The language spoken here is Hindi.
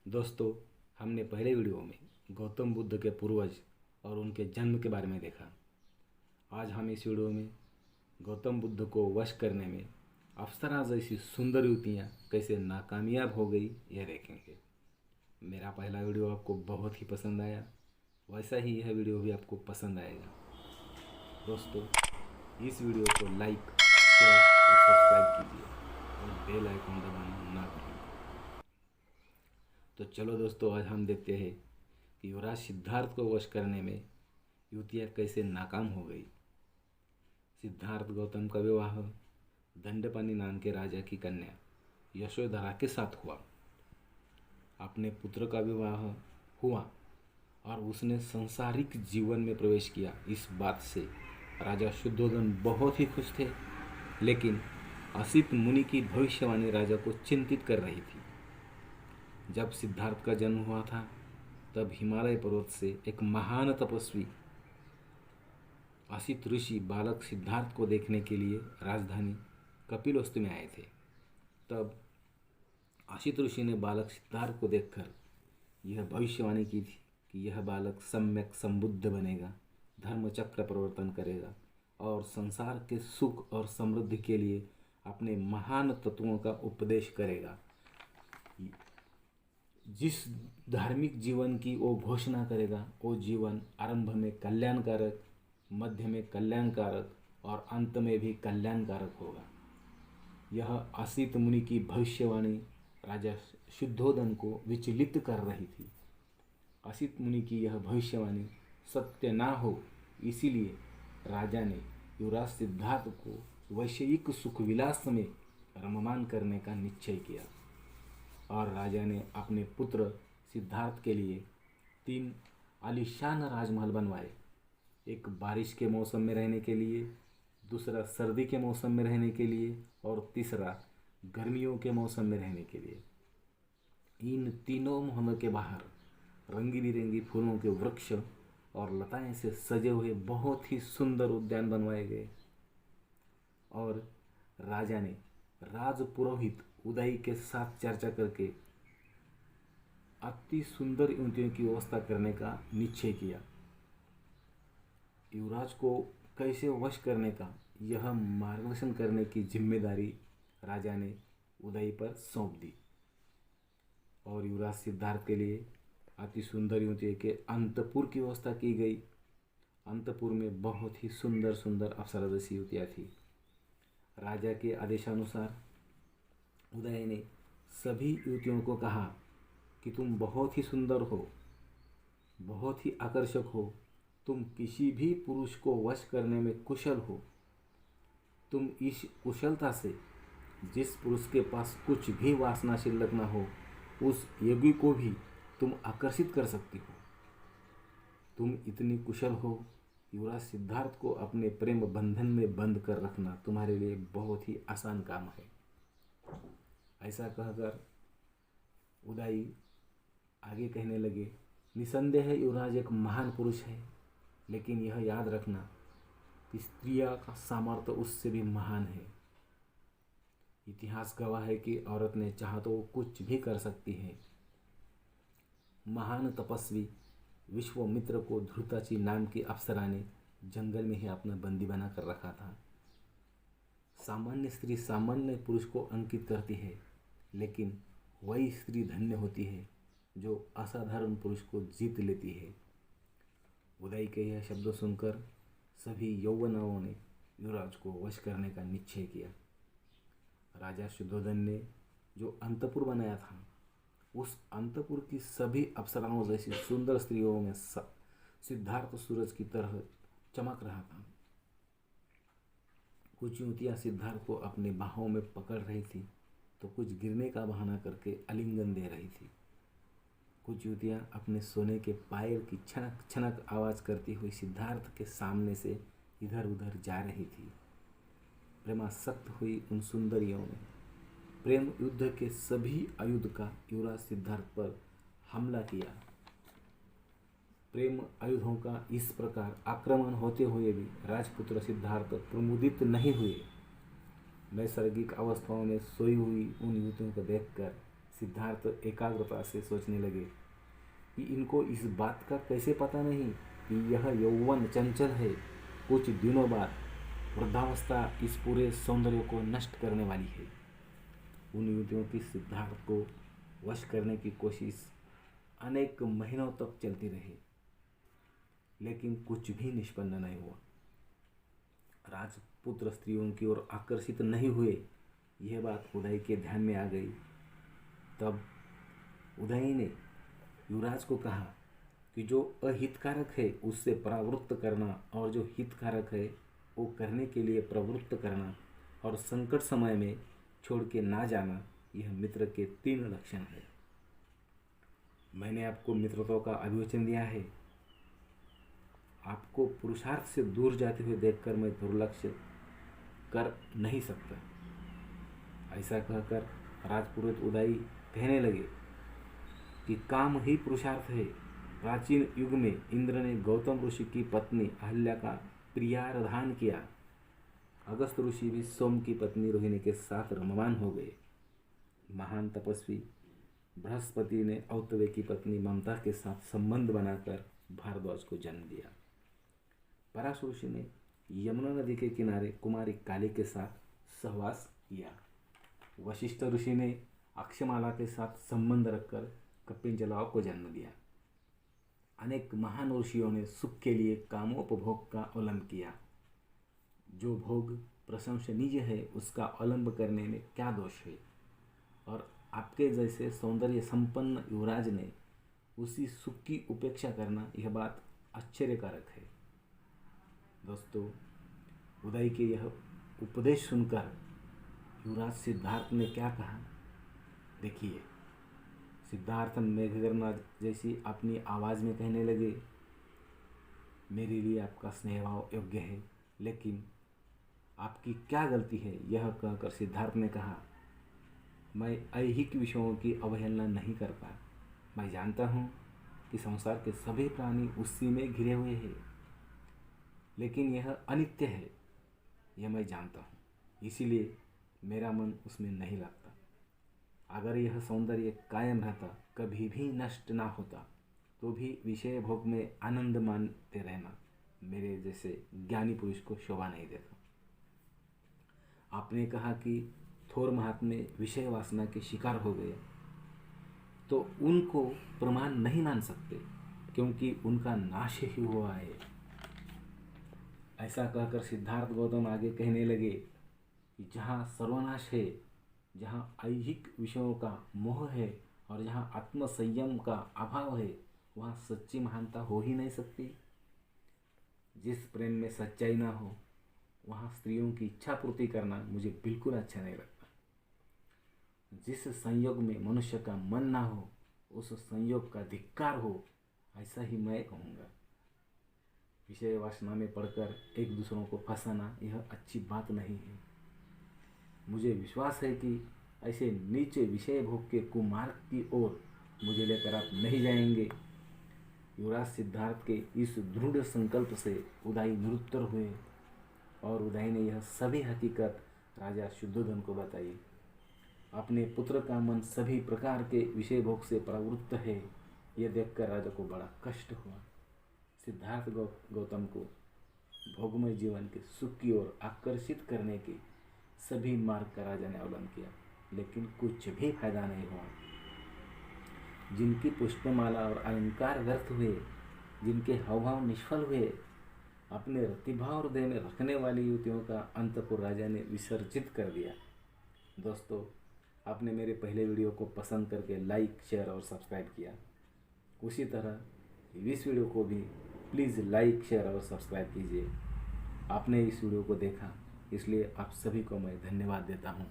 दोस्तों, हमने पहले वीडियो में गौतम बुद्ध के पूर्वज और उनके जन्म के बारे में देखा। आज हम इस वीडियो में गौतम बुद्ध को वश करने में अप्सरा जैसी सुंदर युवतियाँ कैसे नाकामयाब हो गई यह देखेंगे। मेरा पहला वीडियो आपको बहुत ही पसंद आया, वैसा ही यह वीडियो भी आपको पसंद आएगा। दोस्तों, इस वीडियो को लाइक, शेयर और सब्सक्राइब कीजिए और बेल आइकन दबाना ना भूलें। तो चलो दोस्तों, आज हम देखते हैं कि युवराज सिद्धार्थ को वश करने में युवतियाँ कैसे नाकाम हो गई। सिद्धार्थ गौतम का विवाह दंडपानी नाम के राजा की कन्या यशोधरा के साथ हुआ। अपने पुत्र का विवाह हुआ और उसने संसारिक जीवन में प्रवेश किया। इस बात से राजा शुद्धोधन बहुत ही खुश थे, लेकिन असित मुनि की भविष्यवाणी राजा को चिंतित कर रही थी। जब सिद्धार्थ का जन्म हुआ था, तब हिमालय पर्वत से एक महान तपस्वी असित ऋषि बालक सिद्धार्थ को देखने के लिए राजधानी कपिलवस्तु में आए थे। तब असित ऋषि ने बालक सिद्धार्थ को देखकर यह भविष्यवाणी की थी कि यह बालक सम्यक संबुद्ध बनेगा, धर्म चक्र परिवर्तन करेगा और संसार के सुख और समृद्धि के लिए अपने महान तत्वों का उपदेश करेगा। जिस धार्मिक जीवन की वो घोषणा करेगा, वो जीवन आरंभ में कल्याणकारक, मध्य में कल्याणकारक और अंत में भी कल्याणकारक होगा। यह असित मुनि की भविष्यवाणी राजा शुद्धोधन को विचलित कर रही थी। असित मुनि की यह भविष्यवाणी सत्य ना हो, इसीलिए राजा ने युवराज सिद्धार्थ को वैषयिक सुख विलास में रममान करने का निश्चय किया और राजा ने अपने पुत्र सिद्धार्थ के लिए 3 आलीशान राजमहल बनवाए। एक बारिश के मौसम में रहने के लिए, दूसरा सर्दी के मौसम में रहने के लिए और तीसरा गर्मियों के मौसम में रहने के लिए। इन तीनों महलों के बाहर रंगी बिरंगी फूलों के वृक्ष और लताएं से सजे हुए बहुत ही सुंदर उद्यान बनवाए गए और राजा ने राजपुरोहित उदय के साथ चर्चा करके अति सुंदर युवतियों की व्यवस्था करने का निश्चय किया। युवराज को कैसे वश करने का यह मार्गदर्शन करने की जिम्मेदारी राजा ने उदय पर सौंप दी और युवराज सिद्धार्थ के लिए अति सुंदर युवतियों के अंतपुर की व्यवस्था की गई। अंतपुर में बहुत ही सुंदर सुंदर अप्सरा जैसी युवतियाँ थी। राजा के आदेशानुसार उदय ने सभी युवतियों को कहा कि तुम बहुत ही सुंदर हो, बहुत ही आकर्षक हो, तुम किसी भी पुरुष को वश करने में कुशल हो। तुम इस कुशलता से जिस पुरुष के पास कुछ भी वासनाशील लगना हो, उस योगी को भी तुम आकर्षित कर सकती हो। तुम इतनी कुशल हो, युवराज सिद्धार्थ को अपने प्रेम बंधन में बंद कर रखना तुम्हारे लिए बहुत ही आसान काम है। ऐसा कहकर उदय आगे कहने लगे, निसंदेह युवराज एक महान पुरुष है, लेकिन यह याद रखना कि स्त्रिया का सामर्थ्य उससे भी महान है। इतिहास गवाह है कि औरत ने चाहा तो वो कुछ भी कर सकती है। महान तपस्वी विश्वामित्र को धृताची नाम की अप्सरा ने जंगल में ही अपना बंदी बना कर रखा था। सामान्य स्त्री सामान्य पुरुष को अंकित करती है, लेकिन वही स्त्री धन्य होती है जो असाधारण पुरुष को जीत लेती है। उदय के यह शब्द सुनकर सभी यौवनाओं ने युवराज को वश करने का निश्चय किया। राजा शुद्धोधन ने जो अंतपुर बनाया था, उस अंतपुर की सभी अप्सराओं जैसी सुंदर स्त्रियों में सिद्धार्थ सूरज की तरह चमक रहा था। कुछ युवतियाँ सिद्धार्थ को अपने बाहों में पकड़ रही थी, तो कुछ गिरने का बहाना करके आलिंगन दे रही थी। कुछ युवतियाँ अपने सोने के पायल की छनक छनक आवाज़ करती हुई सिद्धार्थ के सामने से इधर उधर जा रही थी। प्रेमासक्त हुई उन सुंदरियों ने प्रेम युद्ध के सभी आयुध का युवराज सिद्धार्थ पर हमला किया। प्रेम आयुधों का इस प्रकार आक्रमण होते हुए भी राजपुत्र सिद्धार्थ प्रमुदित नहीं हुए। नैसर्गिक अवस्थाओं में सोई हुई उन युवतियों को देखकर सिद्धार्थ एकाग्रता से सोचने लगे कि इनको इस बात का कैसे पता नहीं कि यह यौवन चंचल है। कुछ दिनों बाद वृद्धावस्था इस पूरे सौंदर्य को नष्ट करने वाली है। उन युवतियों की सिद्धार्थ को वश करने की कोशिश अनेक महीनों तक चलती रही, लेकिन कुछ भी निष्पन्न नहीं हुआ। राजपुत्र स्त्रियों की ओर आकर्षित नहीं हुए, यह बात उदय के ध्यान में आ गई। तब उदय ने युवराज को कहा कि जो अहितकारक है उससे परावृत्त करना, और जो हितकारक है वो करने के लिए प्रवृत्त करना, और संकट समय में छोड़ के ना जाना, यह मित्र के 3 लक्षण है। मैंने आपको मित्रता का अभिवचन दिया है। आपको पुरुषार्थ से दूर जाते हुए देखकर मैं दुर्लक्ष्य कर नहीं सकता। ऐसा कहकर राजपुरोहित उदय कहने लगे कि काम ही पुरुषार्थ है। प्राचीन युग में इंद्र ने गौतम ऋषि की पत्नी अहल्या का प्रियारधान किया। अगस्त ऋषि भी सोम की पत्नी रोहिणी के साथ रममाण हो गए। महान तपस्वी बृहस्पति ने औतवे की पत्नी ममता के साथ संबंध बनाकर भारद्वाज को जन्म दिया। पराशर ऋषि ने यमुना नदी के किनारे कुमारी काली के साथ सहवास किया। वशिष्ठ ऋषि ने अक्षमाला के साथ संबंध रखकर कपिंजलाओं को जन्म दिया। अनेक महान ऋषियों ने सुख के लिए कामोपभोग का अवलंब किया। जो भोग प्रशंसनीय है उसका अवलंब करने में क्या दोष है? और आपके जैसे सौंदर्य संपन्न युवराज ने उसी सुख की उपेक्षा करना, यह बात आश्चर्यकारक है। दोस्तों, उदय के यह उपदेश सुनकर युवराज सिद्धार्थ ने क्या कहा, देखिए। सिद्धार्थ मेघगर्जना जैसी अपनी आवाज़ में कहने लगे, मेरे लिए आपका स्नेहभाव योग्य है, लेकिन आपकी क्या गलती है? यह कहकर सिद्धार्थ ने कहा, मैं ऐहिक विषयों की अवहेलना नहीं करता। मैं जानता हूँ कि संसार के सभी प्राणी उसी में घिरे हुए हैं, लेकिन यह अनित्य है, यह मैं जानता हूँ। इसीलिए मेरा मन उसमें नहीं लगता। अगर यह सौंदर्य कायम रहता, कभी भी नष्ट ना होता, तो भी विषय भोग में आनंद मानते रहना मेरे जैसे ज्ञानी पुरुष को शोभा नहीं देता। आपने कहा कि थोर महात्मे विषय वासना के शिकार हो गए, तो उनको प्रमाण नहीं मान सकते, क्योंकि उनका नाश ही हुआ है। ऐसा कहकर सिद्धार्थ गौतम आगे कहने लगे कि जहाँ सर्वनाश है, जहाँ ऐहिक विषयों का मोह है, और जहाँ आत्मसंयम का अभाव है, वहाँ सच्ची महानता हो ही नहीं सकती। जिस प्रेम में सच्चाई ना हो, वहाँ स्त्रियों की इच्छा पूर्ति करना मुझे बिल्कुल अच्छा नहीं लगता। जिस संयोग में मनुष्य का मन ना हो, उस संयोग का धिक्कार हो, ऐसा ही मैं कहूँगा। विषय वासना में पड़कर एक दूसरों को फंसाना, यह अच्छी बात नहीं है। मुझे विश्वास है कि ऐसे नीचे विषय भोग के कुमार्ग की ओर मुझे लेकर आप नहीं जाएंगे। युवराज सिद्धार्थ के इस दृढ़ संकल्प से उदय निरुत्तर हुए, और उदय ने यह सभी हकीकत राजा शुद्धोधन को बताई। अपने पुत्र का मन सभी प्रकार के विषय भोग से प्रवृत्त है, यह देखकर राजा को बड़ा कष्ट हुआ। सिद्धार्थ गौतम को भोगमय जीवन के सुख की ओर आकर्षित करने के सभी मार्ग का राजा ने अवलंब किया, लेकिन कुछ भी फायदा नहीं हुआ। जिनकी पुष्पमाला और अलंकार व्यर्थ हुए, जिनके हावभाव निष्फल हुए, अपने रतिभाव हृदय में रखने वाली युवतियों का अंतपुर राजा ने विसर्जित कर दिया। दोस्तों, आपने मेरे पहले वीडियो को पसंद करके लाइक, शेयर और सब्सक्राइब किया। उसी तरह इस वीडियो को भी प्लीज़ लाइक, शेयर और सब्सक्राइब कीजिए। आपने इस वीडियो को देखा, इसलिए आप सभी को मैं धन्यवाद देता हूँ।